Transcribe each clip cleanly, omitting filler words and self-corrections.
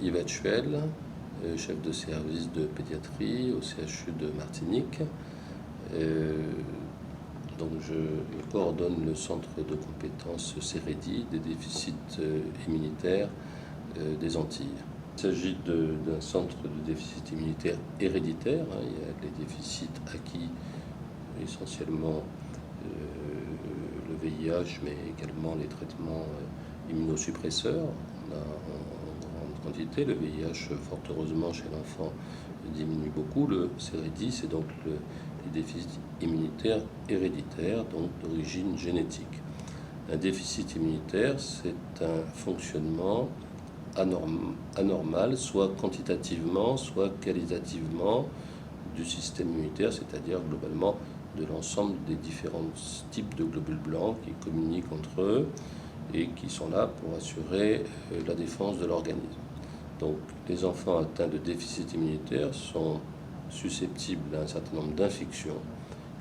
Yves Actuel, chef de service de pédiatrie au CHU de Martinique. Donc je coordonne le centre de compétences CEREDI des déficits immunitaires des Antilles. Il s'agit d'un centre de déficit immunitaire héréditaire. Il y a les déficits acquis, essentiellement le VIH, mais également les traitements immunosuppresseurs. On a en grande quantité. Le VIH, fort heureusement, chez l'enfant, diminue beaucoup. Le CEREDI, c'est donc les déficits immunitaires héréditaires, donc d'origine génétique. Un déficit immunitaire, c'est un fonctionnement anormal, soit quantitativement, soit qualitativement, du système immunitaire, c'est-à-dire globalement de l'ensemble des différents types de globules blancs qui communiquent entre eux et qui sont là pour assurer la défense de l'organisme. Donc les enfants atteints de déficit immunitaire sont susceptibles à un certain nombre d'infections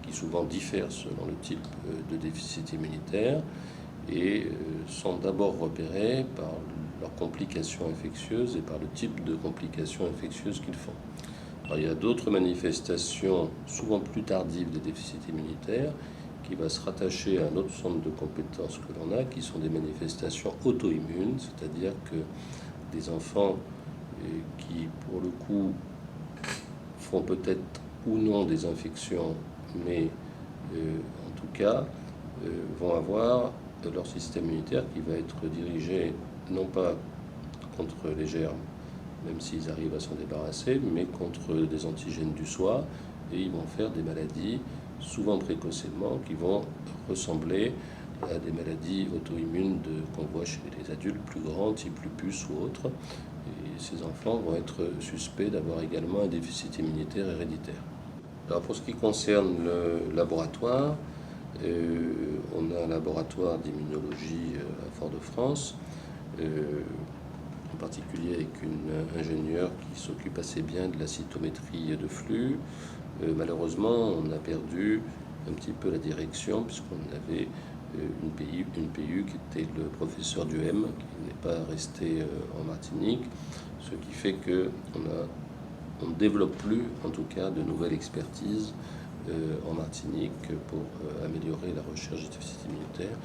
qui souvent diffèrent selon le type de déficit immunitaire et sont d'abord repérés par leurs complications infectieuses et par le type de complications infectieuses qu'ils font. Alors, il y a d'autres manifestations, souvent plus tardives des déficits immunitaires, qui va se rattacher à un autre centre de compétences que l'on a, qui sont des manifestations auto-immunes, c'est-à-dire que des enfants qui, pour le coup, font peut-être ou non des infections, mais en tout cas, vont avoir leur système immunitaire qui va être dirigé non pas contre les germes, même s'ils arrivent à s'en débarrasser, mais contre des antigènes du soi, et ils vont faire des maladies, souvent précocement, qui vont ressembler à des maladies auto-immunes qu'on voit chez les adultes plus grands, type lupus ou autres. Et ces enfants vont être suspects d'avoir également un déficit immunitaire héréditaire. Alors pour ce qui concerne le laboratoire, on a un laboratoire d'immunologie à Fort-de-France, en particulier avec une ingénieure qui s'occupe assez bien de la cytométrie de flux. Malheureusement, on a perdu un petit peu la direction puisqu'on avait une PU qui était le professeur Duhem, qui n'est pas resté en Martinique, ce qui fait qu'on ne développe plus, en tout cas, de nouvelles expertises en Martinique pour améliorer la recherche du déficit immunitaire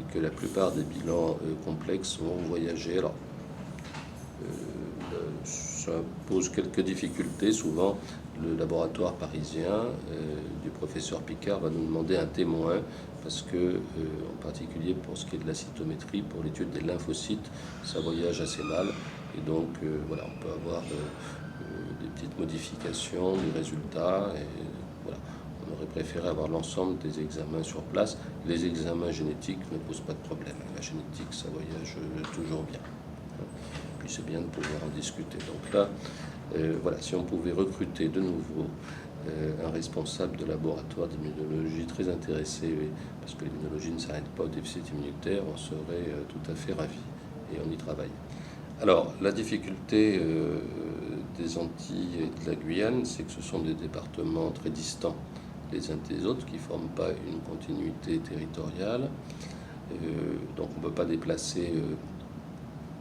et que la plupart des bilans complexes vont voyager. Alors, ça pose quelques difficultés. Souvent, le laboratoire parisien du professeur Picard va nous demander un témoin parce que, en particulier pour ce qui est de la cytométrie, pour l'étude des lymphocytes, ça voyage assez mal. Et donc, voilà, on peut avoir des petites modifications du résultat. Et voilà, on aurait préféré avoir l'ensemble des examens sur place. Les examens génétiques ne posent pas de problème. La génétique, ça voyage toujours bien. Puis c'est bien de pouvoir en discuter. Donc là, voilà, si on pouvait recruter de nouveau un responsable de laboratoire d'immunologie très intéressé, parce que l'immunologie ne s'arrête pas au déficit immunitaire, on serait tout à fait ravis. Et on y travaille. Alors, la difficulté des Antilles et de la Guyane, c'est que ce sont des départements très distants les uns des autres, qui ne forment pas une continuité territoriale. Donc on ne peut pas déplacer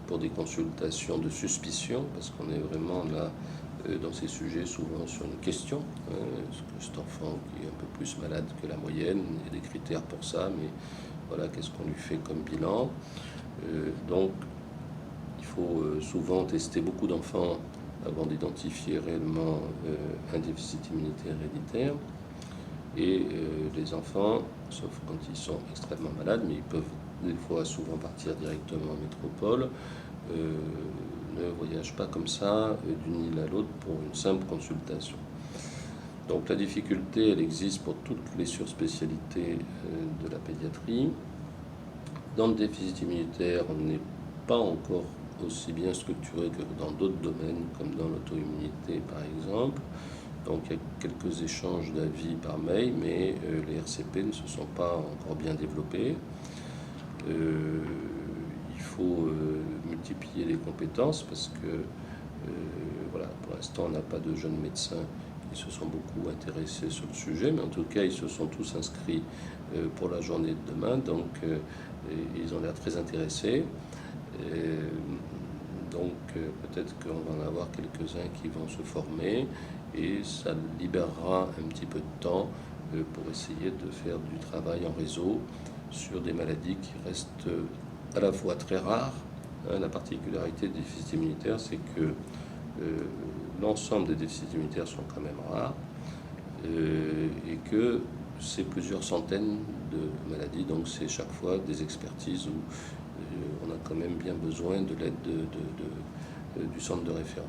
pour des consultations de suspicion, parce qu'on est vraiment là dans ces sujets souvent sur une question. Est-ce que cet enfant qui est un peu plus malade que la moyenne, il y a des critères pour ça, mais voilà, qu'est-ce qu'on lui fait comme bilan? Donc il faut souvent tester beaucoup d'enfants avant d'identifier réellement un déficit immunitaire héréditaire. Et les enfants, sauf quand ils sont extrêmement malades, mais ils peuvent des fois souvent partir directement en métropole, ne voyagent pas comme ça d'une île à l'autre pour une simple consultation. Donc la difficulté, elle existe pour toutes les surspécialités de la pédiatrie. Dans le déficit immunitaire, on n'est pas encore aussi bien structuré que dans d'autres domaines, comme dans l'auto-immunité par exemple. Donc il y a quelques échanges d'avis par mail, mais les RCP ne se sont pas encore bien développés. Il faut multiplier les compétences parce que voilà, pour l'instant on n'a pas de jeunes médecins qui se sont beaucoup intéressés sur le sujet, mais en tout cas ils se sont tous inscrits pour la journée de demain, donc ils ont l'air très intéressés. Donc peut-être qu'on va en avoir quelques-uns qui vont se former et ça libérera un petit peu de temps pour essayer de faire du travail en réseau sur des maladies qui restent à la fois très rares. La particularité des déficits immunitaires, c'est que l'ensemble des déficits immunitaires sont quand même rares et que c'est plusieurs centaines de maladies, donc c'est chaque fois des expertises où on a quand même bien besoin de l'aide du centre de référence.